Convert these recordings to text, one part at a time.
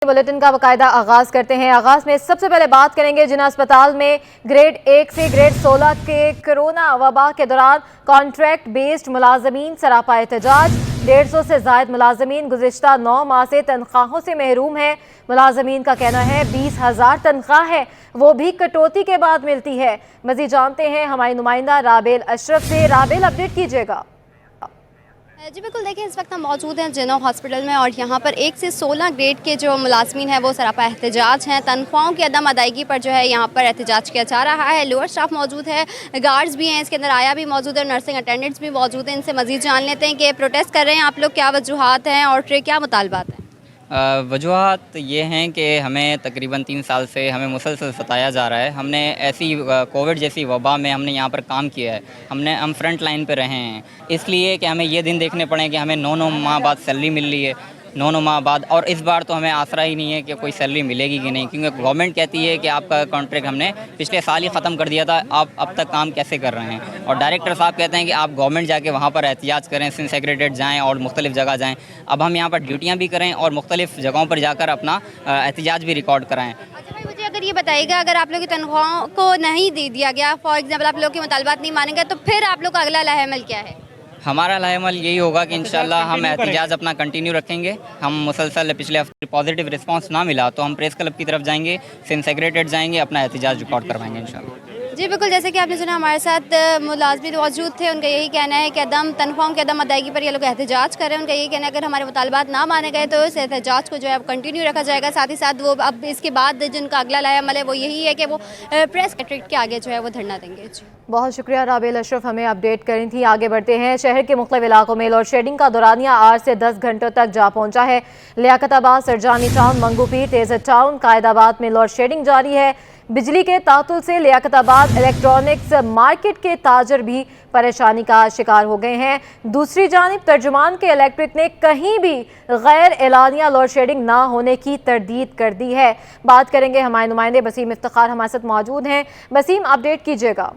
Bulletin का बाकायदा आगाज करते हैं। आगाज में सबसे पहले बात करेंगे जिन अस्पताल में ग्रेड 1 से ग्रेड 16 के कोरोना वबा के दौरान कॉन्ट्रैक्ट बेस्ड मुलाजमीन सरापा एहतजाज। 150 से जायद मुलाजमीन गुज़िश्ता 9 माह से तनख्वाहों से महरूम है। मुलाजमीन का कहना है 20,000 तनख्वाह है, वो भी कटौती के बाद मिलती है। मज़ीद जानते हैं हमारी नुमाइंदा राबेल अशरफ से। राबेल, अपडेट कीजिएगा। जी बिल्कुल, देखिए इस वक्त हम मौजूद हैं जिनो हॉस्पिटल में और यहाँ पर 1 से 16 ग्रेड के जो मुलाजमीन हैं वो सरापा एहतजाज हैं। तनख्वाहों की अदम अदायगी पर जो है यहाँ पर एहतजाज किया जा रहा है। लोअर स्टाफ मौजूद है, गार्ड्स भी हैं, इसके अंदर आया भी मौजूद है, नर्सिंग अटेंडेंट्स भी मौजूद हैं। इनसे मज़ीद जान लेते हैं कि प्रोटेस्ट कर रहे हैं आप लोग, क्या वजूहात हैं और क्या मुतालबात हैं? वजूहात ये हैं कि हमें तकरीबन 3 साल से हमें मुसलसल सताया जा रहा है। हमने ऐसी कोविड जैसी वबा में हमने यहाँ पर काम किया है, हम फ्रंट लाइन पे रहे हैं, इसलिए कि हमें ये दिन देखने पड़े कि हमें 9 माह बाद सैलरी मिल रही है, 9 माह बाद। और इस बार तो हमें आसरा ही नहीं है कि कोई सैलरी मिलेगी कि नहीं, क्योंकि गवर्नमेंट कहती है कि आपका कॉन्ट्रैक्ट हमने पिछले साल ही ख़त्म कर दिया था, आप अब तक काम कैसे कर रहे हैं। और डायरेक्टर साहब कहते हैं कि आप गवर्नमेंट जाके वहाँ पर एहतियाज करें, सिंध सेक्रेटरीट जाएँ और मुख्तलिफ़ जगह जाएँ। अब हम यहाँ पर ड्यूटियाँ भी करें और मुख्तलिफ़ जगहों पर जाकर अपना एहतियाज भी रिकॉर्ड कराएँ। अच्छा भाई, मुझे अगर ये बताइएगा, अगर आप लोग की तनख्वाहों को नहीं दे दिया गया, फॉर एग्जाम्पल आप लोग के मुतालबात नहीं मानेंगे, तो फिर आप लोग का अगला लाहेमल क्या है? हमारा लाहेमल यही होगा कि इंशाल्लाह हम एहतिजाज अपना कंटिन्यू रखेंगे। हम मुसलसल पिछले हफ्ते पॉजिटिव रिस्पांस ना मिला तो हम प्रेस क्लब की तरफ जाएंगे, सिंध सेक्रेटरीट जाएंगे, अपना एहतिजाज रिकॉर्ड करवाएंगे इंशाल्लाह। जी बिल्कुल, जैसे कि आपने सुना हमारे साथ मुलाजमीन मौजूद थे, उनका यही कहना है कि तनख्वाहों की अदम अदायगी पर ये लोग एहतजाज कर रहे हैं। उनका यही कहना है अगर हमारे मुतालबात ना माने गए तो इस एहतजाज को जो है कंटिन्यू रखा जाएगा। साथ ही साथ वो अब इसके बाद जिनका अगला लाहेमल है वो यही है कि वो प्रेस सेक्रेटरीट के आगे जो है वो धरना देंगे। जी बहुत शुक्रिया राबेल अशरफ, हमें अपडेट करी थी। आगे बढ़ते हैं। शहर के मुख्तलिफ इलाकों में लोड शेडिंग का दौरानिया 8 से 10 घंटों तक जा पहुंचा है। लियाकताबाद, सरजानी टाउन, मंगूपीर, तेज़त टाउन, कायदाबाद में लोड शेडिंग जारी है। बिजली के तातुल से लियाकताबाद इलेक्ट्रॉनिक्स मार्केट के ताजर भी परेशानी का शिकार हो गए हैं। दूसरी जानिब तर्जुमान के इलेक्ट्रिक ने कहीं भी गैर एलानिया लोड शेडिंग ना होने की तरदीद कर दी है। बात करेंगे, हमारे नुमाइंदे बसीम इफ्तिखार हमारे साथ मौजूद हैं। बसीम, अपडेट कीजिएगा।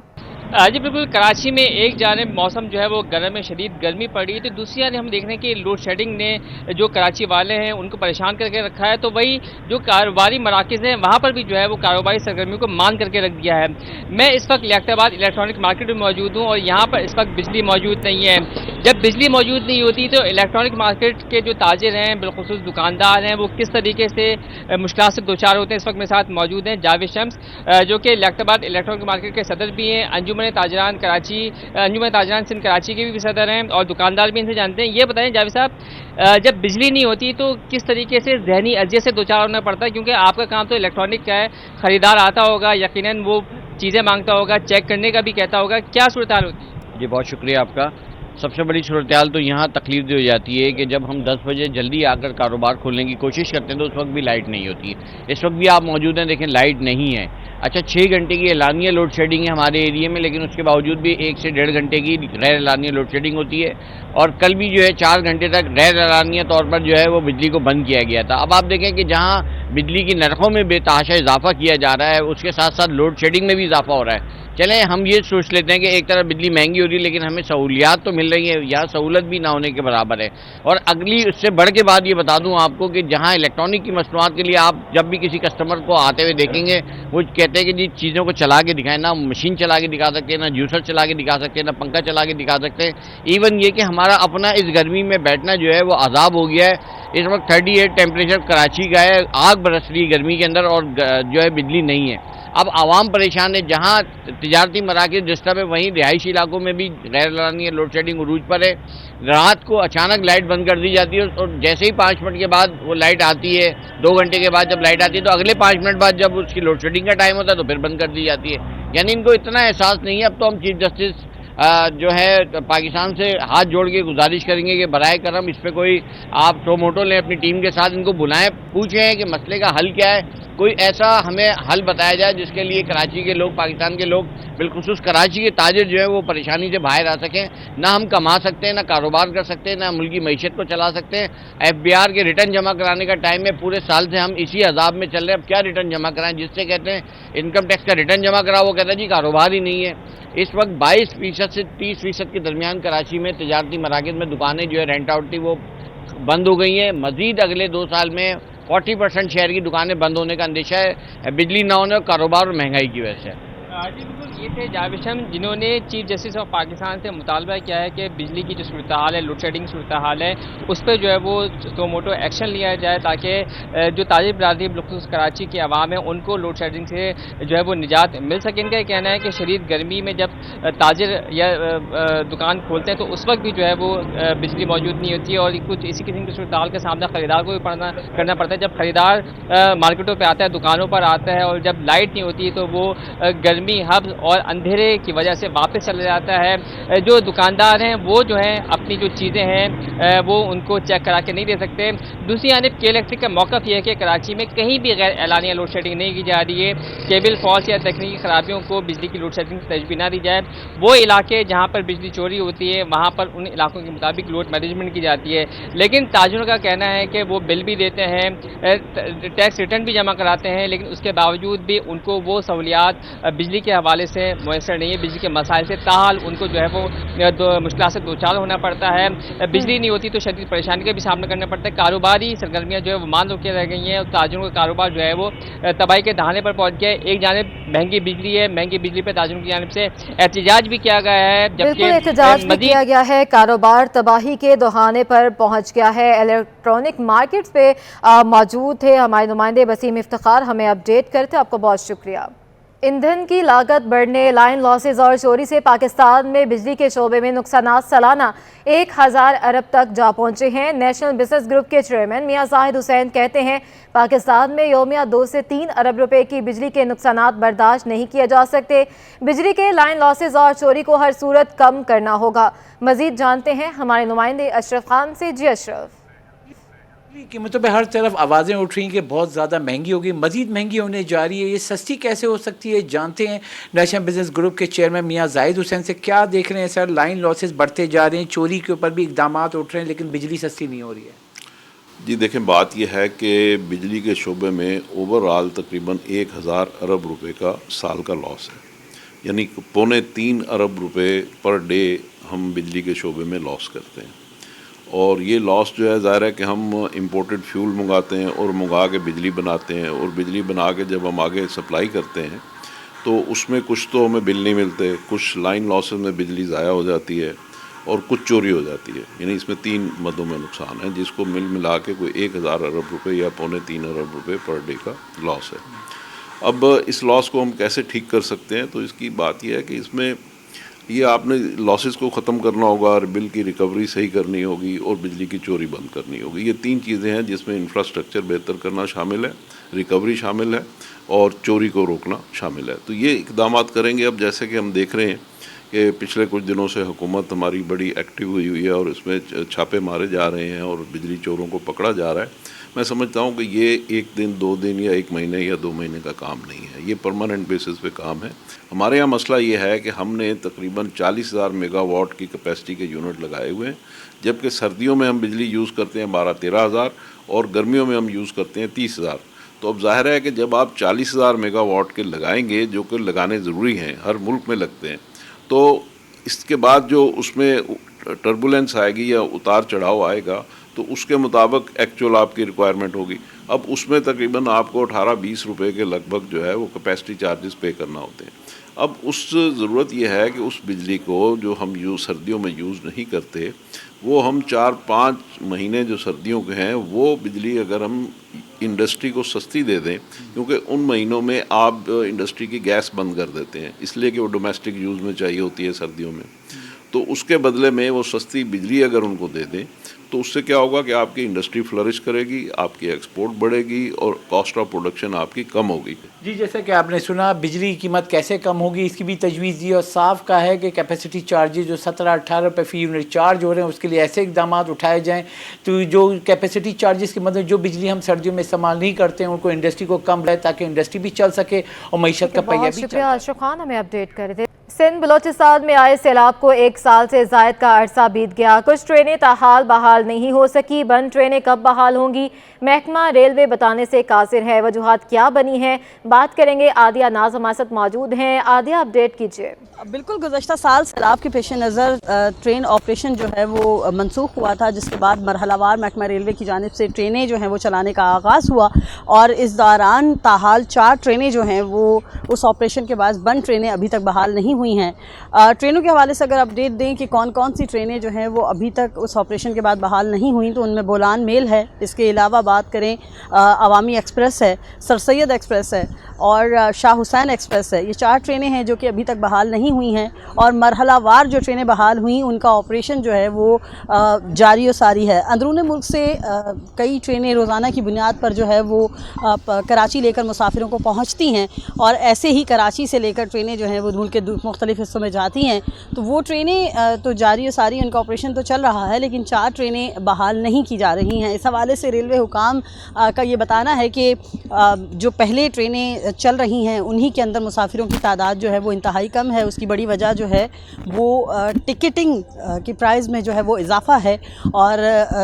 जी बिल्कुल, कराची में एक जानिब मौसम जो है वो गर्म में शदीद गर्मी पड़ रही है, तो दूसरी जानिब हम देख रहे हैं कि लोड शेडिंग ने जो कराची वाले हैं उनको परेशान करके रखा है। तो वही जो कारोबारी मराकज़ हैं वहाँ पर भी जो है वो कारोबारी सरगर्मियों को मान करके रख दिया है। मैं इस वक्त लियाकताबाद इलेक्ट्रॉनिक मार्केट में मौजूद हूँ और यहाँ पर इस वक्त बिजली मौजूद नहीं है। जब बिजली मौजूद नहीं होती तो इलेक्ट्रॉनिक मार्केट के जो ताजिर हैं, बिलखुसूस दुकानदार हैं, वो किस तरीके से मुश्किल से दो चार होते हैं। इस वक्त मेरे साथ मौजूद हैं जावेद शम्स, जो कि लियाकताबाद इलेक्ट्रॉनिक मार्केट के सदर भी हैं, अंजुमन ताजरान कराची, अंजुमन ताजरान सिंध कराची के भी सदर हैं और दुकानदार भी इनसे जानते हैं। ये बताएं जावेद साहब, जब बिजली नहीं होती तो किस तरीके से ज़हनी अजियत से दो चार होना पड़ता है, क्योंकि आपका काम तो इलेक्ट्रॉनिक का है, ख़रीदार आता होगा, यकीनन वो चीज़ें मांगता होगा, चेक करने का भी कहता होगा, क्या सूरत हाल होती है? जी बहुत शुक्रिया आपका। सबसे बड़ी सूरत तो यहाँ तकलीफ दी हो जाती है कि जब हम 10 बजे जल्दी आकर कारोबार खोलने की कोशिश करते हैं तो उस वक्त भी लाइट नहीं होती है। इस वक्त भी आप मौजूद हैं, देखें लाइट नहीं है। अच्छा, 6 घंटे की एलानिया लोड शेडिंग है हमारे एरिया में, लेकिन उसके बावजूद भी 1 से 1.5 घंटे की गैर एलानिया लोड शेडिंग होती है। और कल भी जो है 4 घंटे तक गैर एलानिया तौर पर जो है वो बिजली को बंद किया गया था। अब आप देखें कि जहाँ बिजली की नरखों में बेतहाशा इजाफा किया जा रहा है, उसके साथ साथ लोड शेडिंग में भी इजाफा हो रहा है। चलें, हम ये सोच लेते हैं कि एक तरफ बिजली महंगी हो रही है लेकिन हमें सहूलियात तो मिल रही है, या सहूलत भी ना होने के बराबर है। और अगली उससे बढ़ के बात ये बता दूं आपको कि जहां इलेक्ट्रॉनिक की मसनूआत के लिए आप जब भी किसी कस्टमर को आते हुए देखेंगे, वो कहते हैं कि जी चीज़ों को चला के दिखाएं, ना मशीन चला के दिखा सकते हैं, ना जूसर चला के दिखा सकते हैं, ना पंखा चला के दिखा सकते हैं। इवन ये कि हमारा अपना इस गर्मी में बैठना जो है वो अजाब हो गया है। इस वक्त 38 टेम्परेचर कराची का है, आग बरस रही है गर्मी के अंदर और जो है बिजली नहीं है। अब आवाम परेशान है, जहाँ तिजारती मराकज़ डिस्टर्ब है वहीं रिहायशी इलाकों में भी गैर एलानिया लोड शेडिंग उरूज पर है। रात को अचानक लाइट बंद कर दी जाती है और जैसे ही 5 मिनट के बाद वो लाइट आती है, 2 घंटे के बाद जब लाइट आती है तो अगले 5 मिनट बाद जब उसकी लोड शेडिंग का टाइम होता है तो फिर बंद कर दी जाती है। यानी इनको इतना एहसास नहीं है। अब तो हम चीफ जस्टिस जो है पाकिस्तान से हाथ जोड़ के गुजारिश करेंगे कि बराए करम इस पर कोई आप टोमोटो लें, अपनी टीम के साथ इनको बुलाएं, पूछें कि मसले का हल क्या है, कोई ऐसा हमें हल बताया जाए जिसके लिए कराची के लोग, पाकिस्तान के लोग, बिलखुसूस कराची के ताजिर जो है वो परेशानी से बाहर आ सकें। ना हम कमा सकते हैं, ना कारोबार कर सकते हैं, ना मुल्क की मईशत को चला सकते हैं। FBR के रिटर्न जमा कराने का टाइम है, पूरे साल से हम इसी अजाब में चल रहे हैं। अब क्या रिटर्न जमा कराएं? जिससे कहते हैं इनकम टैक्स का रिटर्न जमा कराओ, वो कहता है जी कारोबार ही नहीं है। इस वक्त 22% से 30% के दरमियान कराची में तिजारती मराकज़ में दुकानें जो है रेंट आउट थी वो बंद हो गई हैं। मज़ीद अगले 2 साल में 40% शहर की दुकानें बंद होने का अंदेशा है बिजली ना होने और कारोबार और महंगाई की वजह से। जी बिल्कुल, ये थे जावेद शम्स जिन्होंने चीफ जस्टिस ऑफ पाकिस्तान से मुतालबा किया है कि बिजली की जो सूरत हाल है, लोड शेडिंग सूरत हाल है, उस पर जो है वो तो मोटो एक्शन लिया जाए ताकि जो ताजिर बरादरी बखुसूस कराची की आवाम है उनको लोड शेडिंग से जो है वो निजात मिल सके। इनका ये कहना है कि शदीद गर्मी में जब ताजिर या दुकान खोलते हैं तो उस वक्त भी जो है वो बिजली मौजूद नहीं होती है और कुछ इसी किस्म की सूरत हाल का सामना खरीदार को भी करना पड़ता है। जब खरीदार मार्केटों पर आता है, दुकानों पर आता है और जब लाइट नहीं होती है तो वो गर्मी हब्स और अंधेरे की वजह से वापस चला जाता है। जो दुकानदार हैं वो जो है अपनी जो चीज़ें हैं वो उनको चेक करा के नहीं दे सकते। दूसरी जानिब के इलेक्ट्रिक का मौक़िफ़ ये है कि कराची में कहीं भी गैर एलानिया लोड शेडिंग नहीं की जा रही है। केबल फॉल्ट या तकनीकी खराबियों को बिजली की लोड शेडिंग से तजबी ना दी जाए। वो इलाके जहाँ पर बिजली चोरी होती है वहाँ पर उन इलाकों के मुताबिक लोड मैनेजमेंट की जाती है। लेकिन ताजिरों का कहना है कि वो बिल भी देते हैं, टैक्स रिटर्न भी जमा कराते हैं, लेकिन उसके बावजूद भी उनको वो सहूलियात बिजली के हवाले से मुयसर नहीं है। बिजली के मसाइल से ताहाल उनको जो है वो मुश्किल से दो चार होना पड़ता है। बिजली नहीं होती तो शदीद परेशानी का भी सामना करना पड़ता है। कारोबारी सरगर्मियाँ जो है वो मान होकर रह गई हैं और ताजिरों का कारोबार जो है वो तबाही के दहाने पर पहुँच गया है। एक जानिब महंगी बिजली है, महंगी बिजली पर ताजिरों की जानिब से एहतजाज भी किया गया है, बिल्कुल एहतजाज भी किया गया है। कारोबार तबाही के दहाने पर पहुंच गया है। इलेक्ट्रॉनिक मार्केट्स पे मौजूद थे हमारे नुमाइंदे वसीम इफ्तिखार, हमें अपडेट करते। आपको बहुत शुक्रिया। ईंधन की लागत बढ़ने, लाइन लॉसेज और चोरी से पाकिस्तान में बिजली के शोबे में नुकसानात सालाना 1000 अरब तक जा पहुंचे हैं। नेशनल बिजनेस ग्रुप के चेयरमैन मियां जाहिद हुसैन कहते हैं पाकिस्तान में यौमिया 2 से 3 अरब रुपए की बिजली के नुकसानात बर्दाश्त नहीं किए जा सकते। बिजली के लाइन लॉसेज और चोरी को हर सूरत कम करना होगा। मजीद जानते हैं हमारे नुमाइंदे अशरफ खान से। जी अशरफ। कीमतों पे हर तरफ आवाज़ें उठ रही हैं कि बहुत ज़्यादा महंगी होगी, मज़ीद महंगी होने जा रही है। ये सस्ती कैसे हो सकती है, जानते हैं नेशनल बिजनेस ग्रुप के चेयरमैन मियां जाहिद हुसैन से। क्या देख रहे हैं सर, लाइन लॉसेस बढ़ते जा रहे हैं, चोरी के ऊपर भी इकदाम उठ रहे हैं, लेकिन बिजली सस्ती नहीं हो रही है। जी देखें, बात यह है कि बिजली के शोबे में ओवरऑल तकरीबन 1000 अरब रुपए का साल का लॉस है, यानी 2.25 अरब रुपए पर डे हम बिजली के शोबे में लॉस करते हैं। और ये लॉस जो है ज़ाहिर है कि हम इंपोर्टेड फ्यूल मंगाते हैं और मंगा के बिजली बनाते हैं, और बिजली बना के जब हम आगे सप्लाई करते हैं तो उसमें कुछ तो हमें बिल नहीं मिलते, कुछ लाइन लॉसेस में बिजली ज़ाया हो जाती है और कुछ चोरी हो जाती है। यानी इसमें 3 मदों में नुकसान है, जिसको मिला के कोई 1000 अरब रुपए या 2.25 अरब रुपए पर डे का लॉस है। अब इस लॉस को हम कैसे ठीक कर सकते हैं, तो इसकी बात यह है कि इसमें ये आपने लॉसेस को ख़त्म करना होगा, और बिल की रिकवरी सही करनी होगी और बिजली की चोरी बंद करनी होगी। ये 3 चीज़ें हैं जिसमें इंफ्रास्ट्रक्चर बेहतर करना शामिल है, रिकवरी शामिल है और चोरी को रोकना शामिल है। तो ये इकदाम करेंगे। अब जैसे कि हम देख रहे हैं कि पिछले कुछ दिनों से हुकूमत हमारी बड़ी एक्टिव हुई है और इसमें छापे मारे जा रहे हैं और बिजली चोरों को पकड़ा जा रहा है। मैं समझता हूँ कि ये 1 दिन 2 दिन या 1 महीने या 2 महीने का काम नहीं है, ये परमानेंट बेसिस पे काम है। हमारे यहाँ मसला ये है कि हमने तकरीबन 40,000 मेगावाट की कैपेसिटी के यूनिट लगाए हुए हैं, जबकि सर्दियों में हम बिजली यूज़ करते हैं 12-13 हज़ार और गर्मियों में हम यूज़ करते हैं 30,000। तो अब जाहिर है कि जब आप 40,000 मेगावाट के लगाएंगे, जो कि लगाने ज़रूरी हैं, हर मुल्क में लगते हैं, तो इसके बाद जो उसमें टर्बुलेंस आएगी या उतार चढ़ाव आएगा तो उसके मुताबिक एक्चुअल आपकी रिक्वायरमेंट होगी। अब उसमें तकरीबन आपको 18-20 रुपए के लगभग जो है वो कैपेसिटी चार्जेस पे करना होते हैं। अब उस ज़रूरत यह है कि उस बिजली को जो हम सर्दियों में यूज़ नहीं करते, वो हम 4-5 महीने जो सर्दियों के हैं वो बिजली अगर हम इंडस्ट्री को सस्ती दे दें, क्योंकि उन महीनों में आप इंडस्ट्री की गैस बंद कर देते हैं इसलिए कि वो डोमेस्टिक यूज़ में चाहिए होती है सर्दियों में, तो उसके बदले में वो सस्ती बिजली अगर उनको दे दें तो उससे क्या होगा कि आपकी इंडस्ट्री फ्लरिश करेगी, आपकी एक्सपोर्ट बढ़ेगी और कॉस्ट ऑफ प्रोडक्शन आपकी कम होगी। जी, जैसे कि आपने सुना बिजली की कीमत कैसे कम होगी, इसकी भी तजवीज़ दी और साफ कहा है कि कैपेसिटी चार्जेस जो 17-18 रुपये फ़ी यूनिट चार्ज हो रहे हैं उसके लिए ऐसे इकदाम उठाए जाएँ तो जो कैपेसिटी चार्जेस की मदद जो बिजली हम सर्दियों में इस्तेमाल नहीं करते हैं उनको इंडस्ट्री को कम रहे, ताकि इंडस्ट्री भी चल सके और मईशत का पहिया भी। शुक्रिया अशरफ खान, हमें अपडेट कर रहे थे। सिंध बलोचिस्तान में आए सैलाब को 1 साल से ज़ायद का अरसा बीत गया। कुछ ट्रेनें ताहाल बहाल नहीं हो सकी। बंद ट्रेनें कब बहाल होंगी, महकमा रेलवे बताने से कासिर है। वजूहात क्या बनी हैं, बात करेंगे। आदिया नाज हमारे साथ मौजूद हैं। आदिया, अपडेट कीजिए। बिल्कुल, गुज़श्ता साल सैलाब के पेश नज़र ट्रेन ऑपरेशन जो है वो मनसूख हुआ था, जिसके बाद मरहलावार महकमा रेलवे की जानिब से ट्रेनें जो हैं वो चलाने का आगाज़ हुआ और इस दौरान ताहाल 4 ट्रेनें जो हैं वो उस ऑपरेशन के बाद बंद ट्रेनें अभी तक बहाल नहीं हुई हैं। ट्रेनों के हवाले से अगर अपडेट दें कि कौन कौन सी ट्रेनें जो हैं वो अभी तक उस ऑपरेशन के बाद बहाल नहीं हुई, तो उनमें बोलान मेल है। इसके अलावा बात करें अवामी एक्सप्रेस है, सर सैयद एक्सप्रेस है और शाह हुसैन एक्सप्रेस है। ये 4 ट्रेनें हैं जो कि अभी तक बहाल नहीं हुई हैं और मरहलावार जो ट्रेनें बहाल हुई उनका ऑपरेशन जो है वो जारी और सारी है। अंदरून मुल्क से कई ट्रेनें रोज़ाना की बुनियाद पर जो है वो कराची लेकर मुसाफिरों को पहुँचती हैं और ऐसे ही कराची से लेकर ट्रेनें जो हैं वो मुल्क के मुख्तलिफ़ हिस्सों में जाती हैं। तो वो ट्रेनें तो जारी और सारी, उनका ऑपरेशन तो चल रहा है, लेकिन 4 ट्रेनें बहाल नहीं की जा रही हैं। इस हवाले से रेलवे हुकाम का ये बताना है कि जो पहले ट्रेनें चल रही हैं उन्हीं के अंदर मुसाफिरों की तादाद जो है वो इंतहाई कम है। उसकी बड़ी वजह जो है वो टिकटिंग की प्राइस में जो है वो इजाफ़ा है और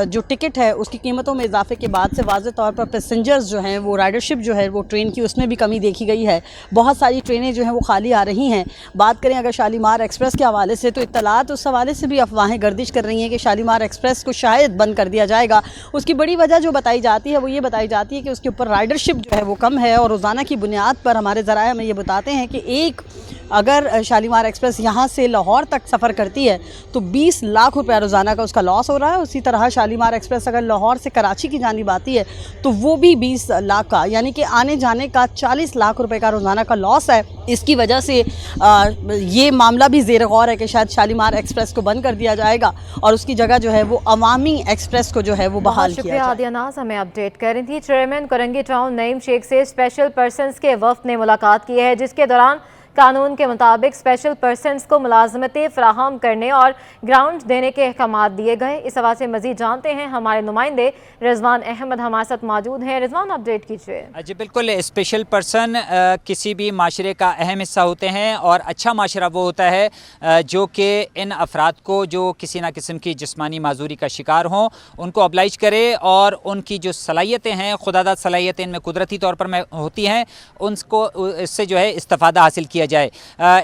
जो टिकट है उसकी कीमतों में इजाफे के बाद से वाज़ेह तौर पर पैसेंजर्स जो हैं वो राइडरशिप जो है वो ट्रेन की उसमें भी कमी देखी गई है। बहुत सारी ट्रेनें जो हैं वो खाली आ रही हैं। बात करें अगर शालीमार एक्सप्रेस के हवाले से, तो इत्तलात उस हवाले से भी अफवाहें गर्दिश कर रही हैं कि शालीमार एक्सप्रेस को शायद बंद कर दिया जाएगा। उसकी बड़ी वजह जो बताई जाती है वो ये बताई जाती है कि उसके ऊपर राइडरशिप जो है वो कम है और रोज़ाना की बुनियाद पर हमारे ज़राए हमें ये बताते हैं कि अगर शालीमार एक्सप्रेस यहाँ से लाहौर तक सफ़र करती है तो 20 लाख रुपया रोज़ाना का उसका लॉस हो रहा है। उसी तरह शालीमार एक्सप्रेस अगर लाहौर से कराची की जानिब आती है तो वो भी 20 लाख का, यानी कि आने जाने का 40 लाख रुपए का रोज़ाना का लॉस है। इसकी वजह से ये मामला भी ज़ेर गौर है कि शायद शालीमार एक्सप्रेस को बंद कर दिया जाएगा और उसकी जगह जो है वो अवामी एक्सप्रेस को जो है वो बहाल किया जाएगा। आदिया नाज हमें अपडेट कर रही थी। चेयरमैन कोरंगी टाउन नईम शेख से स्पेशल पर्सनस के वफ़द ने मुलाकात की है, जिसके दौरान कानून के मुताबिक स्पेशल पर्सनस को मुलाजमतें फराहम करने और ग्राउंड देने के अहकामात दिए गए। इस हवाले से मज़ीद जानते हैं हमारे नुमाइंदे रिजवान अहमद हमारे साथ मौजूद हैं। रिजवान, अपडेट कीजिए। जी बिल्कुल, स्पेशल पर्सन किसी भी माशरे का अहम हिस्सा होते हैं और अच्छा माशरा वो होता है जो कि इन अफराद को जो किसी न किस्म की जिस्मानी माजूरी का शिकार हों उनको oblige करे और उनकी जो सलाहियतें हैं, खुदादाद सलाहियतें इनमें कुदरती तौर पर होती हैं, उनको इससे जो है इस्तिफादा हासिल किया जाए।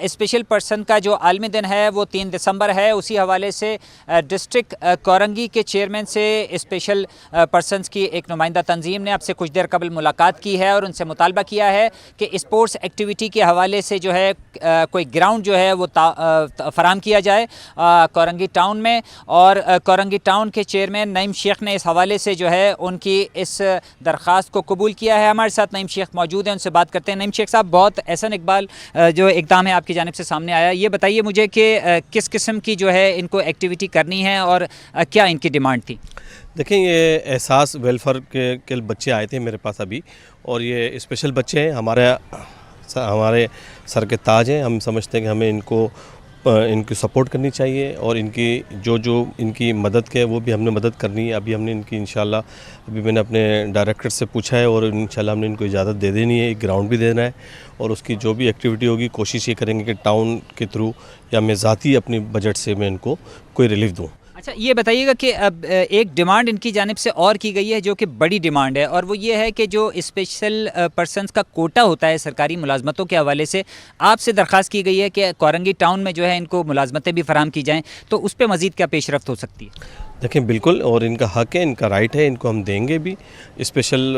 स्पेशल पर्सन का जो आलमी दिन है वो 3 दिसंबर है। उसी हवाले से डिस्ट्रिक्ट कोरंगी के चेयरमैन से स्पेशल पर्सनस की एक नुमाइंदा तंजीम ने आपसे कुछ देर कबल मुलाकात की है और उनसे मुतालबा किया है कि स्पोर्ट्स एक्टिविटी के हवाले से जो है कोई ग्राउंड जो है वो फराहम किया जाए कोरंगी टाउन में। और कोरंगी टाउन के चेयरमैन नईम शेख ने इस हवाले से जो है उनकी इस दरख्वास्त को कबूल किया है। हमारे साथ नईम शेख मौजूद हैं, उनसे बात करते हैं। नईम शेख साहब, बहुत एहसन इकबाल जो इक़दाम है आपकी जानिब से सामने आया, ये बताइए मुझे कि किस किस्म की जो है इनको एक्टिविटी करनी है और क्या इनकी डिमांड थी? देखें, ये एहसास वेलफेयर के बच्चे आए थे मेरे पास अभी, और ये स्पेशल बच्चे हैं, हमारे सर के ताज हैं। हम समझते हैं कि हमें इनकी सपोर्ट करनी चाहिए और इनकी जो इनकी मदद के वो भी हमने मदद करनी है। अभी हमने इनकी इंशाल्लाह, अभी मैंने अपने डायरेक्टर से पूछा है और इंशाल्लाह हमने इनको इजाज़त दे देनी है, एक ग्राउंड भी देना है और उसकी जो भी एक्टिविटी होगी कोशिश ये करेंगे कि टाउन के थ्रू या मैं ज़ाती अपनी बजट से मैं इनको कोई रिलीफ दूँ। अच्छा, ये बताइएगा कि अब एक डिमांड इनकी जानिब से और की गई है जो कि बड़ी डिमांड है, और वो ये है कि जो स्पेशल पर्सनस का कोटा होता है सरकारी मुलाजमतों के हवाले से, आपसे दरख्वास्त की गई है कि कोरंगी टाउन में जो है इनको मुलाजमतें भी फराहम की जाएँ, तो उस पर मज़ीद क्या पेशरफ्त हो सकती है? देखें, बिल्कुल, और इनका हक़ है, इनका राइट है, इनको हम देंगे भी। स्पेशल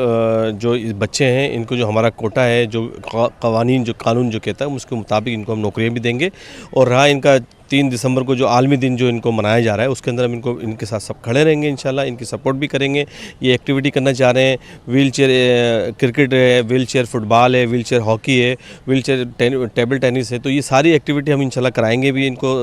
जो बच्चे हैं इनको जो हमारा कोटा है, जो कानून जो कहता है उसके मुताबिक इनको हम नौकरियाँ भी देंगे। और रहा इनका 3 दिसंबर को जो आलमी दिन जो इनको मनाया जा रहा है उसके अंदर हम इनके साथ सब खड़े रहेंगे इंशाल्लाह, इनकी सपोर्ट भी करेंगे। ये एक्टिविटी करना चाह रहे हैं, व्हील चेयर क्रिकेट है, व्हील चेयर फुटबॉल है, व्हील चेयर हॉकी है, व्हील चेयर टेबल टेनिस है, तो ये सारी एक्टिविटी हम इंशाल्लाह कराएंगे भी इनको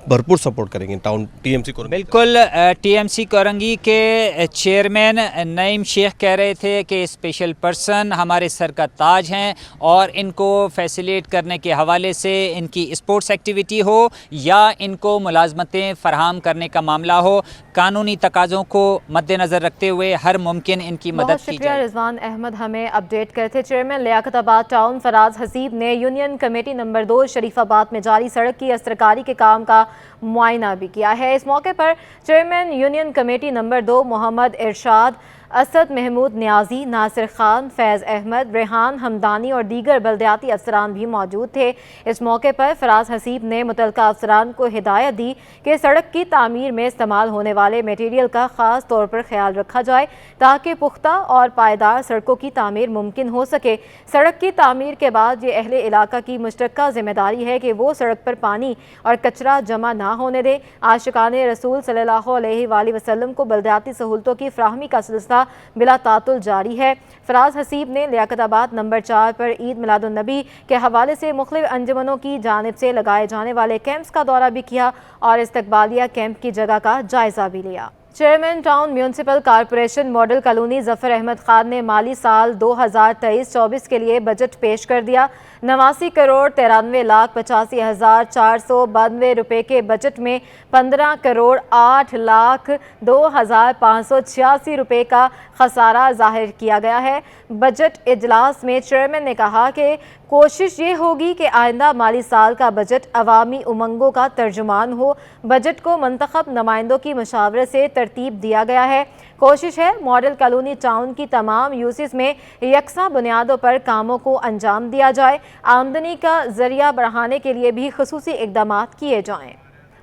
भरपूर सपोर्ट करेंगे टाउन टीएमसी को। बिल्कुल, टीएमसी कोरंगी के चेयरमैन नईम शेख कह रहे थे कि स्पेशल पर्सन हमारे सर का ताज हैं और इनको फैसिलिटेट करने के हवाले से इनकी स्पोर्ट्स एक्टिविटी हो या इनको मुलाजमतें फराहम करने का मामला हो, कानूनी तकाज़ों को मद्देनज़र रखते हुए हर मुमकिन इनकी मदद की जाए। रिजवान अहमद हमें अपडेट करते। चेयरमैन लियाकताबाद टाउन फराज हसीब ने यूनियन कमेटी नंबर 2 शरीफाबाद में जारी सड़क की असरकारी के काम का मुआयना भी किया है। इस मौके पर chairman union committee number 2 Mohammad Irshad, Asad Mahmood Niazi, Nasir Khan, Faiz Ahmed, Rehan Hamdani और दीगर बल्दियाती अफसरान भी मौजूद थे। इस मौके पर फराज हसीब ने मुतलका अफसरान को हिदायत दी कि सड़क की तामीर में इस्तेमाल होने वाले मटीरियल का ख़ास तौर पर ख्याल रखा जाए ताकि पुख्ता और पायदार सड़कों की तामीर मुमकिन हो सके। सड़क की तामीर के बाद ये अहले इलाका की मुश्तरका जिम्मेदारी है कि वो सड़क पर पानी और कचरा जमा ना होने दें। आशिकाने रसूल सल्लल्लाहु अलैहि वसल्लम को बल्दियाती सहूलतों की फ्राहमी का सिलसिला बिला तातुल जारी है। फराज हसीब ने लियाकताबाद नंबर 4 पर ईद मिलादुन नबी के हवाले से मुख्तलिफ अंजुमनों की जानिब से लगाए जाने वाले कैंप्स का दौरा भी किया और इस्तकबालिया कैंप की जगह का जायजा भी लिया। Chairman town municipal corporation model colony Zafar Ahmed Khan ने माली साल 2023-24 के लिए बजट पेश कर दिया। 89 करोड़ 93,85,492 रुपए के बजट में 15 करोड़ 8,02,586 रुपए का खसारा जाहिर किया गया है। बजट इजलास में चेयरमैन ने कहा कि कोशिश ये होगी कि आइंदा माली साल का बजट अवामी उमंगों का तर्जुमान हो। बजट को मंतखब नुमाइंदों की मशावरत से तरतीब दिया गया है। कोशिश है मॉडल कॉलोनी टाउन की तमाम यूसिस में यकसा बुनियादों पर कामों को अंजाम दिया जाए। आमदनी का जरिया बढ़ाने के लिए भी खुसूसी इक़दामात किए जाएँ।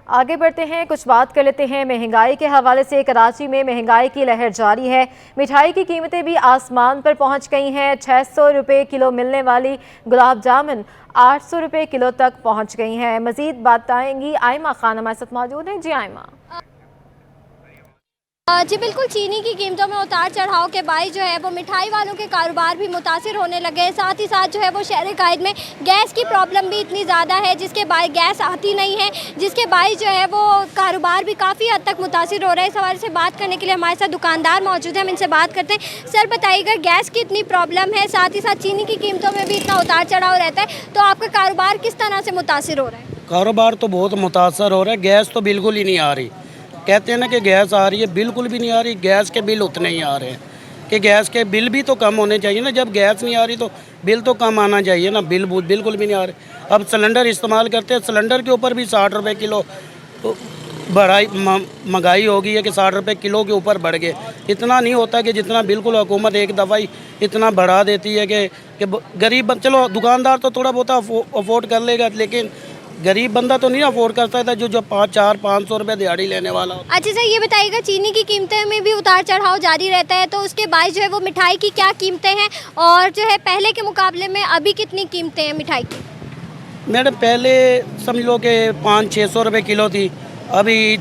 आगे बढ़ते हैं, कुछ बात कर लेते हैं महंगाई के हवाले से। कराची में महंगाई की लहर जारी है। मिठाई की कीमतें भी आसमान पर पहुंच गई हैं। 600 रुपये किलो मिलने वाली गुलाब जामुन 800 रुपये किलो तक पहुंच गई हैं। मजीद बताएंगी आयमा खान हमारे साथ मौजूद हैं। जी आयमा। जी बिल्कुल, चीनी की कीमतों में उतार चढ़ाव के बाई जो है वो मिठाई वालों के कारोबार भी मुतासिर होने लगे हैं। साथ ही साथ जो है वो शहर कायद में गैस की प्रॉब्लम भी इतनी ज़्यादा है जिसके बाई गैस आती नहीं है, जिसके बाई जो है वो कारोबार भी काफ़ी हद तक मुतासिर हो रहा है। इस हवाले से बात करने के लिए हमारे साथ दुकानदार मौजूद हैं, हम इनसे बात करते हैं। सर बताइएगा, गैस की इतनी प्रॉब्लम है, साथ ही साथ चीनी की कीमतों में भी इतना उतार चढ़ाव रहता है, तो आपका कारोबार किस तरह से मुतासिर हो रहा है? कारोबार तो बहुत मुतासर हो रहा है। गैस तो बिल्कुल ही नहीं आ रही। कहते हैं ना कि गैस आ रही है, बिल्कुल भी नहीं आ रही। गैस के बिल उतने ही आ रहे हैं कि गैस के बिल भी तो कम होने चाहिए ना। जब गैस नहीं आ रही तो बिल तो कम आना चाहिए ना। बिल बिल्कुल भी नहीं आ रहे। अब सिलेंडर इस्तेमाल करते हैं, सिलेंडर के ऊपर भी 60 रुपये किलो तो बढ़ाई महंगाई हो गई है कि 60 रुपये किलो के ऊपर बढ़ गए। इतना नहीं होता कि जितना बिल्कुल हुकूमत एक दफ़ा ही इतना बढ़ा देती है कि गरीब, चलो दुकानदार तो थोड़ा बहुत अफोर्ड कर लेगा, लेकिन गरीब बंदा तो नहीं अफोर्ड करता था जो 500 रुपये दिहाड़ी लेने वाला। अच्छा सर, ये बताइएगा, चीनी की कीमतें में भी उतार चढ़ाव जारी रहता है, तो उसके बाद जो है वो मिठाई की क्या कीमतें हैं और जो है पहले के मुकाबले में अभी कितनी कीमतें हैं मिठाई की? मैडम पहले समझ लो कि 500-600 रुपये किलो थी, अभी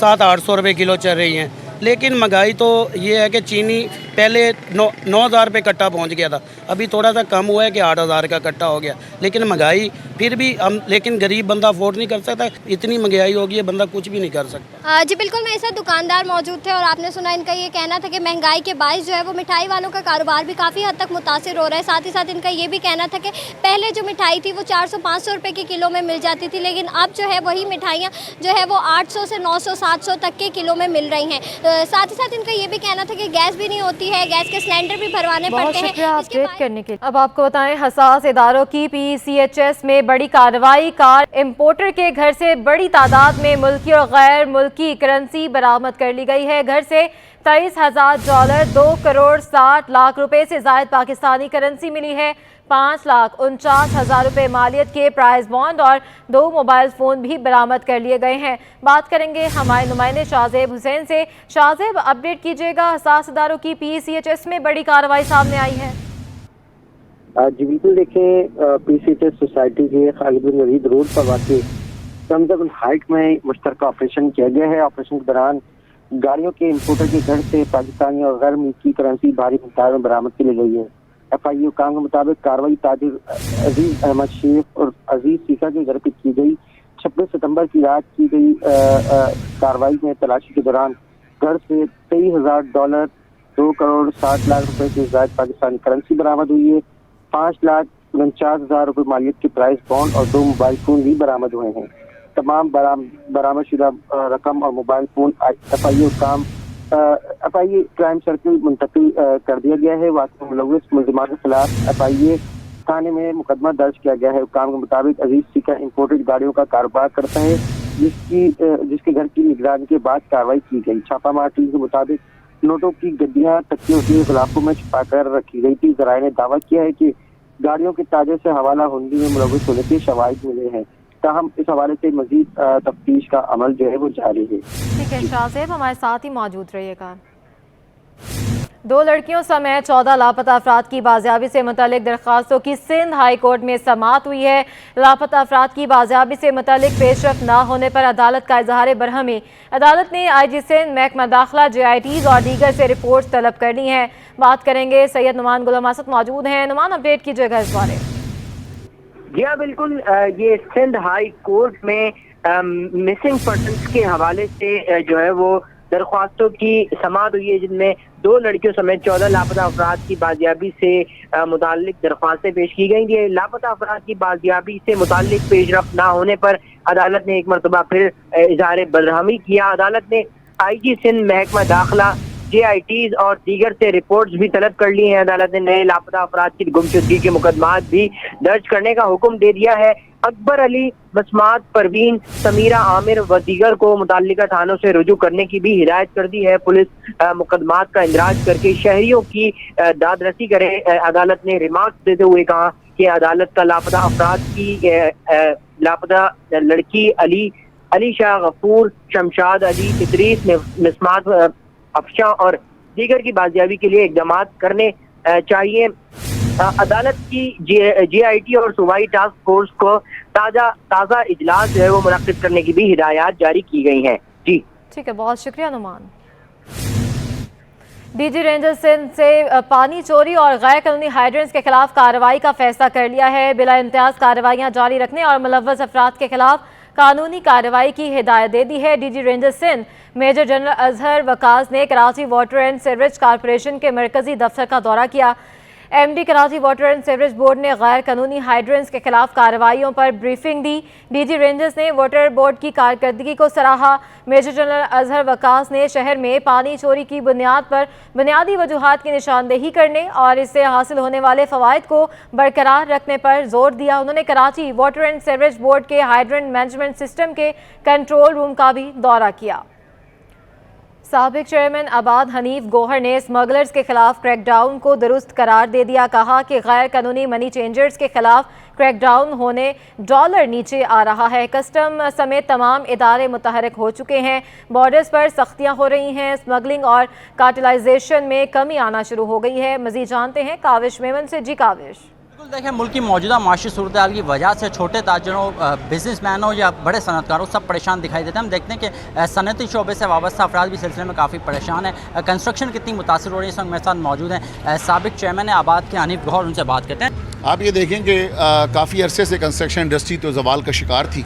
700-800 रुपये किलो चल रही हैं। लेकिन महंगाई तो ये है कि चीनी पहले 9,000 रुपये कट्टा पहुंच गया था, अभी थोड़ा सा कम हुआ है कि 8,000 का कट्टा हो गया। लेकिन महंगाई फिर भी हम, लेकिन गरीब बंदा अफोर्ड नहीं कर सकता। इतनी महंगाई होगी है, बंदा कुछ भी नहीं कर सकता। जी बिल्कुल, मेरे साथ दुकानदार मौजूद थे और आपने सुना इनका ये कहना था कि महंगाई के बायस जो है वो मिठाई वालों का कारोबार भी काफ़ी हद तक मुतासिर हो रहा है। साथ ही साथ इनका ये भी कहना था कि पहले जो मिठाई थी वो 400-500 रुपये के किलो में मिल जाती थी, लेकिन अब जो है वही मिठाइयाँ जो है वो 800 से 900-700 तक के किलो में मिल रही हैं। साथ ही साथ इनका ये भी कहना था कि गैस भी नहीं होती है, गैस के सिलेंडर भी भरवाने पड़ते हैं। अपडेट करने के लिए अब आपको बताएं, हसास इदारों की PCHS में बड़ी कार्रवाई। कार इंपोर्टर के घर से बड़ी तादाद में मुल्की और गैर मुल्की करेंसी बरामद कर ली गई है। घर से $23,000 2 करोड़ 60 लाख रुपए से जायद पाकिस्तानी करेंसी मिली है। 5,49,000 रुपए मालियत के प्राइज बॉन्ड और 2 मोबाइल फ़ोन भी बरामद कर लिए गए हैं। बात करेंगे हमारे नुमाइंदे शाहजेब हुसैन से। शाहजेब, अपडेट कीजिएगा, हसास इदारों की PCHS में बड़ी कार्रवाई सामने आई है। जी बिल्कुल, देखें PCHS सोसाइटी के खालिद बिन वलीद रोड पर वाक़ समझ हाइट में मुश्तरका ऑपरेशन किया गया है। ऑपरेशन के दौरान गाड़ियों के इंपोर्टर के घर से पाकिस्तानी और गैर मुल्की करेंसी भारी मिक़दार में बरामद की गई है। FIU काम के मुताबिक कार्रवाई ताजिर अजीज अहमद शेख और अजीज सीका के घर पर की गई। 26 सितंबर की रात की गई कार्रवाई में तलाशी के दौरान घर से $23,000, 2 करोड़ 60 लाख रुपए से ज्यादा पाकिस्तानी करेंसी बरामद हुई है। 5,49,000 रुपए मालियत के प्राइस बॉन्ड और 2 मोबाइल फोन भी बरामद हुए हैं। तमाम बरामदशुदा रकम और mobile phone FIA crime circle मुंतकिल कर दिया गया है। वाक़या मुलव्विस मुलज़िमान के खिलाफ FIA थाने में मुकदमा दर्ज किया गया है। हुक्काम के मुताबिक अजीज सीका इंपोर्टेड गाड़ियों का कारोबार करता है, जिसके घर की निगरानी के बाद कार्रवाई की गई। छापामार टीम के मुताबिक नोटों की गड्डियां तकियों के इलाकों में छुपाकर रखी गई थी। ज़राए ने दावा किया है कि गाड़ियों के ताजे से हवाला हुंडी में मुलव्विस होने के शवाहिद मिले हैं। ताहम इस हवाले से मजीद तफ्तीश का अमल जो है वो जारी है। ठीक है शाह साहब, हमारे साथ ही मौजूद रहिएगा। 2 लड़कियों समेत 14 लापता अफराद की बाजियाबी से मुतालिक दरख्वास्तों की सिंध हाई कोर्ट में समाअत हुई है। लापता अफराद की बाजियाबी से मुतालिक पेशरफ न होने पर अदालत का इजहार बरहमी। अदालत ने IG सिंध, महकमा दाखिला, JITs और दीगर से रिपोर्ट तलब कर ली हैं। बात करेंगे, सैयद नुमान गुलाम असद मौजूद हैं। नुमान, अपडेट कीजिएगा इस बारे। जी हाँ बिल्कुल, ये सिंध हाई कोर्ट में मिसिंग पर्सन्स के हवाले से जो है वो दरख्वास्तों की समाअत हुई है, जिनमें 2 लड़कियों समेत 14 लापता अफराद की बाजियाबी से मुताल्लिक दरख्वास्तें पेश की गई थी। लापता अफराद की बाजियाबी से मुताल्लिक पेशरफ ना होने पर अदालत ने एक मरतबा फिर इजहार बरहमी किया। अदालत ने IG सिंध, महकमा दाखिला, JITs और दीगर से रिपोर्ट्स भी तलब कर ली हैं। अदालत ने नए लापता अफराद की गुमशुदगी के मुकदमात भी दर्ज करने का हुक्म दे दिया है। अकबर अली, मसमात परवीन, समीरा आमिर व दीगर को मुताल्लिका थानों से रुजू करने की भी हिदायत कर दी है। पुलिस मुकदमात का इंदराज करके शहरियों की दादरसी करे। अदालत ने रिमार्क्स देते हुए कहा कि अदालत का लापता अफराद की लापता लड़की अली शाह गफूर, शमशाद अली, इदरीस, मिसमात अफशा और दीगर की बाजियाबी के लिए इकदाम करने चाहिए। अदालत की JIT और सूबाई टास्क फोर्स को ताज़ा इजलास जो है वो मुनक्किद करने की भी हिदायत जारी की गई हैं। जी ठीक है, बहुत शुक्रिया नुमान। DG रेंजर सिंध से पानी चोरी और गैर कानूनी हाइड्रेंट्स के खिलाफ कार्रवाई का फैसला कर लिया है। बिला इम्तियाज कार्रवाइयाँ जारी रखने और मुलव्वस अफराद के खिलाफ कानूनी कार्रवाई की हिदायत दे दी है। DG ranger Sindh major general Azhar Waqas ने Karachi water and sewerage corporation के मरकजी दफ्तर का दौरा किया। MD Karachi water and sewerage board ने गैर कानूनी हाइड्रेंट्स के खिलाफ कार्रवाइयों पर ब्रीफिंग दी। DG रेंजर्स ने वाटर बोर्ड की कारकर्दगी को सराहा। मेजर जनरल अजहर वकास ने शहर में पानी चोरी की बुनियाद पर बुनियादी वजूहात की निशानदेही करने और इससे हासिल होने वाले फ़वाइद को बरकरार रखने पर जोर दिया। उन्होंने Karachi water and sewerage board के हाइड्रेंट मैनेजमेंट सिस्टम के कंट्रोल रूम का भी दौरा किया। साबिक चेयरमैन आबाद हनीफ गोहर ने स्मगलर्स के खिलाफ क्रैकडाउन को दुरुस्त करार दे दिया। कहा कि गैर कानूनी मनी चेंजर्स के खिलाफ क्रैकडाउन होने डॉलर नीचे आ रहा है। कस्टम समेत तमाम इदारे मुतहरक हो चुके हैं। बॉर्डर्स पर सख्तियां हो रही हैं। स्मगलिंग और कार्टेलाइजेशन में कमी आना शुरू हो गई है। मजीद जानते हैं काविश मेमन से। जी काविश। देखें, मुल्क की मौजूदा माशी सूरत हाल की वजह से छोटे ताजरों, बिजनेसमैनों या बड़े सनतकारों सब परेशान दिखाई देते हैं। हम देखते हैं कि सनती शोबे से वाबस्ता अफराद भी सिलसिले में काफ़ी परेशान है। कंस्ट्रक्शन कितनी मुतासर हो रही है, इस वक्त मेरे साथ मौजूद हैं साबिक चेयरमैन आबाद के हनीफ गौहर, उनसे बात करते हैं। आप ये देखें कि काफ़ी अरसे से कंस्ट्रक्शन इंडस्ट्री तो जवाल का शिकार थी,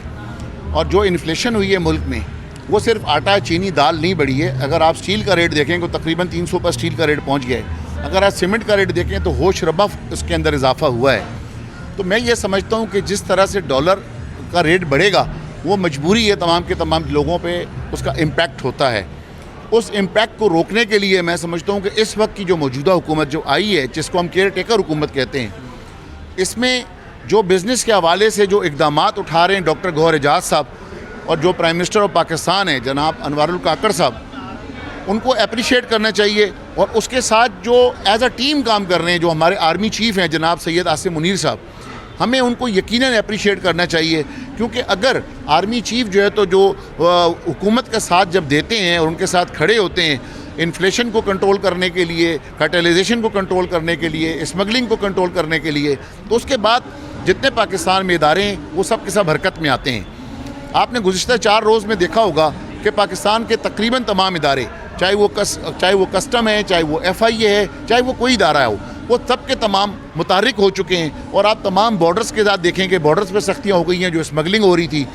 और जो इन्फ्लेशन हुई है मुल्क में वो सिर्फ आटा, चीनी, दाल नहीं बढ़ी है। अगर आप स्टील का रेट देखें तो तकरीबन 300 पर स्टील का रेट पहुँच गया है। अगर आप सीमेंट का रेट देखें तो होश रबा उसके अंदर इजाफा हुआ है। तो मैं ये समझता हूँ कि जिस तरह से डॉलर का रेट बढ़ेगा वो मजबूरी है तमाम के तमाम लोगों पे उसका इम्पैक्ट होता है। उस इम्पैक्ट को रोकने के लिए मैं समझता हूँ कि इस वक्त की जो मौजूदा हुकूमत जो आई है, जिसको हम केयर टेकर हुकूमत कहते हैं, इसमें जो बिज़नेस के हवाले से जो इक़दामात उठा रहे हैं डॉक्टर गौहर एजाज साहब और जो प्राइम मिनिस्टर ऑफ पाकिस्तान है जनाब अनवारुल काकड़ साहब, उनको अप्रिशिएट करना चाहिए। और उसके साथ जो एज अ टीम काम कर रहे हैं जो हमारे आर्मी चीफ़ हैं जनाब सैयद आसिम मुनीर साहब, हमें उनको यकीनन अप्रिशिएट करना चाहिए। क्योंकि अगर आर्मी चीफ़ जो है तो जो हुकूमत का साथ जब देते हैं और उनके साथ खड़े होते हैं इन्फ्लेशन को कंट्रोल करने के लिए, कार्टेलाइजेशन को कंट्रोल करने के लिए, स्मगलिंग को कंट्रोल करने के लिए, तो उसके बाद जितने पाकिस्तान में इदारे हैं वो सब के सब हरकत में आते हैं। आपने गुज़िश्ता 4 रोज़ में देखा होगा कि पाकिस्तान के तकरीबन तमाम इदारे, चाहे वो कस्टम है, चाहे वो FIA है, चाहे वो कोई इदारा हो, वो सब के तमाम मुतारिक हो चुके हैं। और आप तमाम बॉर्डर्स के साथ देखें कि बॉर्डर्स पर सख्तियाँ हो गई हैं। जो स्मगलिंग हो रही थी,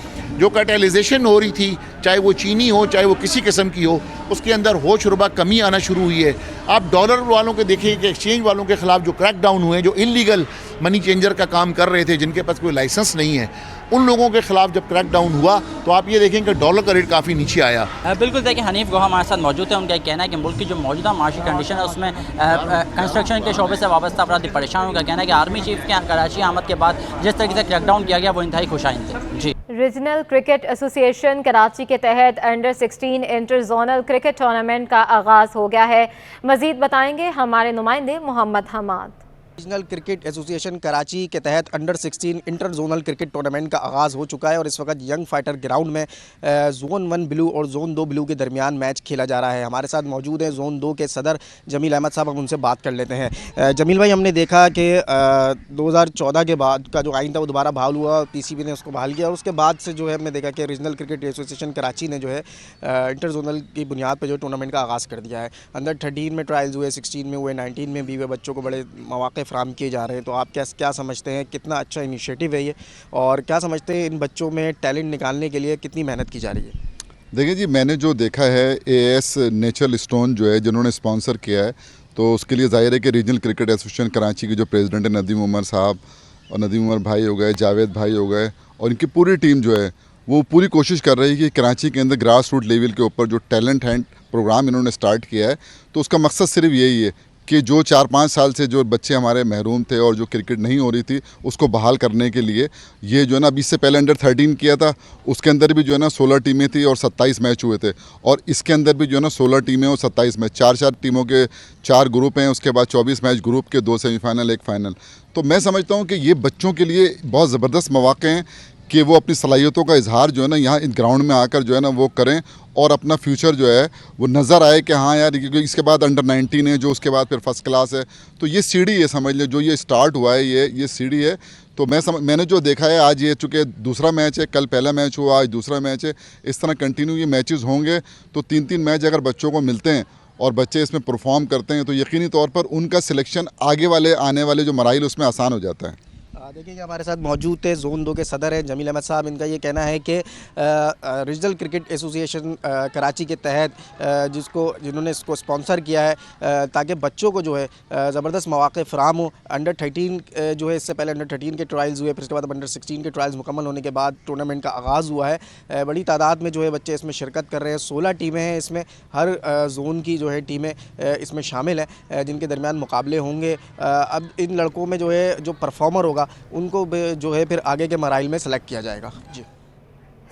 जो कैटलाइजेशन हो रही थी, चाहे वो चीनी हो चाहे वो किसी किस्म की हो, उसके अंदर होश रुबा कमी आना शुरू हुई है। आप डॉलर वालों के देखिए कि एक्सचेंज वालों के ख़िलाफ़ जो क्रैक डाउन हुए, जो इलीगल मनी चेंजर का काम कर रहे थे, जिनके पास कोई लाइसेंस नहीं है, उन लोगों के खिलाफ जब क्रैक डाउन हुआ तो आप ये देखें कि डॉलर का रेट काफ़ी नीचे आया। बिल्कुल, देखिए हनीफ गोहा हमारे साथ मौजूद है। उनका कहना है कि मुल्क की जो मौजूदा माशी कंडीशन है उसमें कंस्ट्रक्शन के शोबे से वाबस्ता अफराद परेशान। उनका कहना है कि आर्मी चीफ के कराची आमद के बाद जिस तरीके से क्रैकडाउन किया गया वो इंतहाई खुशाइन थे। जी, रीजनल क्रिकेट एसोसिएशन कराची के तहत under 16 inter zonal cricket tournament का आगाज़ हो गया है। मज़ीद बताएंगे हमारे नुमाइंदे Mohammad Hammad. Regional cricket association Karachi के तहत under 16 inter zonal cricket tournament का आगाज़ हो चुका है और इस वक्त यंग फाइटर ग्राउंड में जोन 1 ब्लू और जोन 2 ब्लू के दरमियान मैच खेला जा रहा है। हमारे साथ मौजूद हैं जोन 2 के सदर जमील अहमद साहब, हम उनसे बात कर लेते हैं। जमील भाई, हमने देखा कि 2014 के बाद का जो आइन था वो दोबारा बहाल हुआ, पीसीबी ने उसको बहाल किया और उसके बाद से जो है हमने देखा कि रीजनल क्रिकेट एसोसिएशन कराची ने जो है इंटर जोनल की बुनियाद पर जो टूर्नामेंट का आगाज़ कर दिया है। अंडर 13 में ट्रायल्स हुए, 16 में हुए, 19 में भी हुए, बच्चों को बड़े मौके फराहम किए जा रहे हैं। तो आप क्या समझते हैं, कितना अच्छा इनिशिएटिव है ये, और क्या समझते हैं इन बच्चों में टैलेंट निकालने के लिए कितनी मेहनत की जा रही है? देखिए जी, मैंने जो देखा है एएस नेचुरल स्टोन जो है जिन्होंने स्पॉन्सर किया है, तो उसके लिए ज़ाहिर है कि रीजनल क्रिकेट एसोसिएशन कराची के जो प्रेसिडेंट है नदीम उमर साहब, और नदीम उमर भाई हो गए, जावेद भाई हो गए, और इनकी पूरी टीम जो है वो पूरी कोशिश कर रही है कि कराची के अंदर ग्रास रूट लेवल के ऊपर जो टैलेंट हैंड प्रोग्राम इन्होंने स्टार्ट किया है, तो उसका मकसद सिर्फ यही है कि जो 4-5 साल से जो बच्चे हमारे महरूम थे और जो क्रिकेट नहीं हो रही थी उसको बहाल करने के लिए ये जो है ना, अभी इससे पहले अंडर 13 किया था, उसके अंदर भी जो है ना 16 टीमें थी और 27 मैच हुए थे, और इसके अंदर भी जो है ना 16 टीमें और 27 मैच, 4 टीमों के 4 ग्रुप हैं, उसके बाद 24 मैच ग्रुप के, 2 सेमीफाइनल 1 फाइनल। तो मैं समझता हूँ कि ये बच्चों के लिए बहुत ज़बरदस्त मौके हैं कि वो अपनी सलाहियतों का इजहार जो है ना यहाँ इस ग्राउंड में आकर जो है ना वो करें और अपना फ्यूचर जो है वो नज़र आए कि हाँ यार, क्योंकि इसके बाद अंडर 19 है, जो उसके बाद फिर फर्स्ट क्लास है, तो ये सीढ़ी है, समझ लें जो ये स्टार्ट हुआ है, ये सीढ़ी है। तो मैंने जो देखा है, आज ये चूँकि दूसरा मैच है, कल पहला मैच हुआ, आज दूसरा मैच है, इस तरह कंटिन्यू ये मैचेस होंगे, तो 3-3 मैच अगर बच्चों को मिलते हैं और बच्चे इसमें परफॉर्म करते हैं तो यकीनी तौर पर उनका सिलेक्शन आने वाले जो मराइल उसमें आसान हो जाता है। देखिए हमारे साथ मौजूद थे जोन 2 के सदर हैं जमील अहमद साहब। इनका ये कहना है कि रीजनल क्रिकेट एसोसिएशन कराची के तहत जिन्होंने इसको स्पॉन्सर किया है ताकि बच्चों को जो है ज़बरदस्त मौके फ़राहम हो। अंडर 13 जो है, इससे पहले अंडर 13 के ट्रायल्स हुए, फिर इसके बाद अंडर 16 के ट्रायल्स मुकम्मल होने के बाद टूर्नामेंट का आगाज़ हुआ है। बड़ी तादाद में जो है बच्चे इसमें शिरकत कर रहे हैं। 16 टीमें हैं इसमें, हर जोन की जो है टीमें इसमें शामिल हैं जिनके दरमियान मुकाबले होंगे। अब इन लड़कों में जो है जो परफॉर्मर होगा उनको जो है फिर आगे के मराइल में सेलेक्ट किया जाएगा। जी,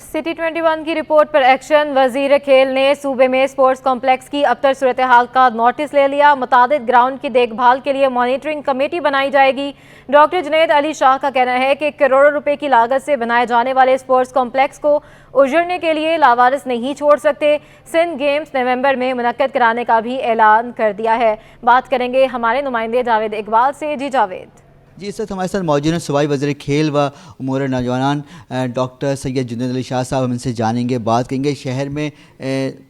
सिटी 21 की रिपोर्ट पर एक्शन। वजीर खेल ने सूबे में स्पोर्ट्स कॉम्प्लेक्स की अबतर सूरत हाल का नोटिस ले लिया। मुतादिद ग्राउंड की देखभाल के लिए मॉनिटरिंग कमेटी बनाई जाएगी। डॉक्टर जुनैद अली शाह का कहना है कि करोड़ों रुपए की लागत से बनाए जाने वाले स्पोर्ट्स कॉम्प्लेक्स को उजड़ने के लिए लावारिस नहीं छोड़ सकते। सिंध गेम्स नवंबर में मुनक्कद कराने का भी ऐलान कर दिया है। बात करेंगे हमारे नुमाइंदे जावेद इकबाल से। जी जावेद। जी, इस वक्त हमारे साथ मौजूद हैं सूबाई वज़ीर खेल व उमूर नौजवान डॉक्टर सैयद जुनैद अली शाह साहब। हम इनसे जानेंगे, बात करेंगे शहर में,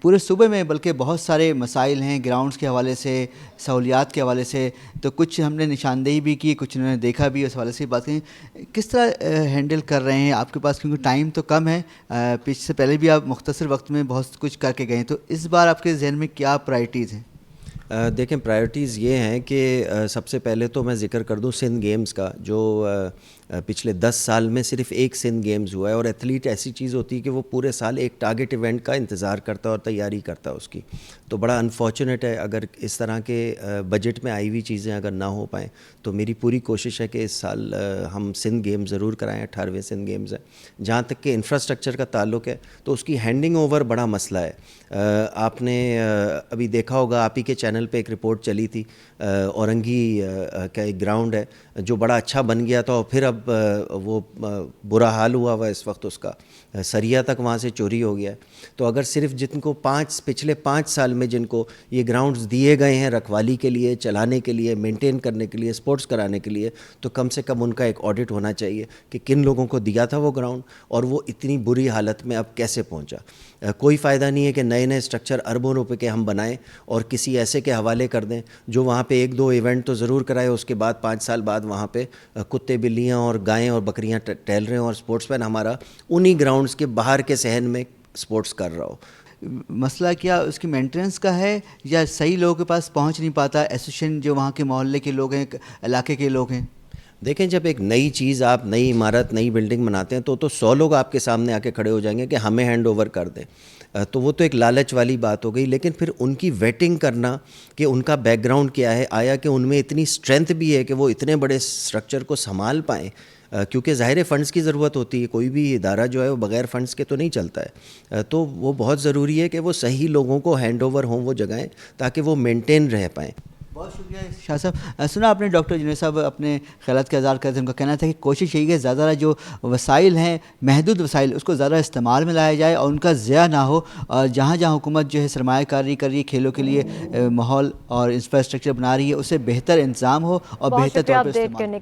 पूरे सूबे में बल्कि बहुत सारे मसाइल हैं ग्राउंड्स के हवाले से, सहूलियात के हवाले से, तो कुछ हमने निशानदेही भी की, कुछ उन्होंने देखा भी, उस हवाले से बात करें किस तरह हैंडल कर रहे हैं आपके पास, क्योंकि टाइम तो कम है। पिछले से पहले भी आप मुख्तसर वक्त में बहुत कुछ करके गए, तो इस बार आपके जहन में क्या प्रायोरिटीज़ हैं? देखें, प्रायोरिटीज़ ये हैं कि सबसे पहले तो मैं ज़िक्र कर दूं सिंध गेम्स का, जो पिछले 10 साल में सिर्फ एक सिंध गेम्स हुआ है। और एथलीट ऐसी चीज़ होती है कि वो पूरे साल एक टारगेट इवेंट का इंतज़ार करता है और तैयारी करता है उसकी। तो बड़ा अनफॉर्चुनेट है अगर इस तरह के बजट में आई हुई चीज़ें अगर ना हो पाएँ। तो मेरी पूरी कोशिश है कि इस साल हम सिंध गेम्स ज़रूर कराएँ। 18वें सिंध गेम्स है। जहाँ तक कि इंफ्रास्ट्रक्चर का ताल्लुक है तो उसकी हैंडिंग ओवर बड़ा मसला है। आपने अभी देखा होगा, आप ही के चैनल पे एक रिपोर्ट चली थी, औरंगी का एक ग्राउंड है जो बड़ा अच्छा बन गया था और फिर अब वो बुरा हाल हुआ हुआ इस वक्त, उसका सरिया तक वहाँ से चोरी हो गया है। तो अगर सिर्फ जिनको पिछले 5 साल में जिनको ये ग्राउंड्स दिए गए हैं रखवाली के लिए, चलाने के लिए, मेंटेन करने के लिए, स्पोर्ट्स कराने के लिए, तो कम से कम उनका एक ऑडिट होना चाहिए कि किन लोगों को दिया था वो ग्राउंड और वो इतनी बुरी हालत में अब कैसे पहुँचा। कोई फ़ायदा नहीं है कि नए नए स्ट्रक्चर अरबों रुपए के हम बनाएं और किसी ऐसे के کے حوالے کر دیں, جو وہاں پہ 1-2 ایونٹ تو ضرور کرائے, اس کے بعد 5 سال بعد وہاں پہ کتے بلیاں اور گائیں اور بکریاں ٹہل رہے ہیں اور اسپورٹس مین ہمارا انہی گراؤنڈز کے باہر کے صحن میں اسپورٹس کر رہا ہو. مسئلہ کیا اس کی مینٹیننس کا ہے یا صحیح لوگوں کے پاس پہنچ نہیں پاتا, ایسوسیشن جو وہاں کے محلے کے لوگ ہیں, علاقے کے لوگ ہیں؟ دیکھیں, جب ایک نئی چیز آپ نئی عمارت نئی بلڈنگ بناتے ہیں تو 100 لوگ آپ کے سامنے آ کے کھڑے ہو جائیں گے کہ ہمیں ہینڈ اوور کر دیں, تو وہ تو ایک لالچ والی بات ہو گئی. لیکن پھر ان کی ویٹنگ کرنا کہ ان کا بیک گراؤنڈ کیا ہے, آیا کہ ان میں اتنی اسٹرینتھ بھی ہے کہ وہ اتنے بڑے اسٹرکچر کو سنبھال پائیں, کیونکہ ظاہر فنڈز کی ضرورت ہوتی ہے, کوئی بھی ادارہ جو ہے وہ بغیر فنڈز کے تو نہیں چلتا ہے, تو وہ بہت ضروری ہے کہ وہ صحیح لوگوں کو ہینڈ اوور ہوں وہ جگہیں تاکہ وہ مینٹین رہ پائیں. بہت شکریہ شاہ صاحب. سنا آپ نے ڈاکٹر جنید صاحب اپنے خیالات کا اظہار کرتے ہیں, ان کا کہنا تھا کہ کوشش یہی ہے زیادہ جو وسائل ہیں, محدود وسائل, اس کو زیادہ استعمال میں لایا جائے اور ان کا ضیاع نہ ہو, اور جہاں جہاں حکومت جو ہے سرمایہ کاری کر رہی ہے, کھیلوں کے لیے ماحول اور انفراسٹرکچر بنا رہی ہے, اسے بہتر انتظام ہو اور بہتر طور پر استعمال.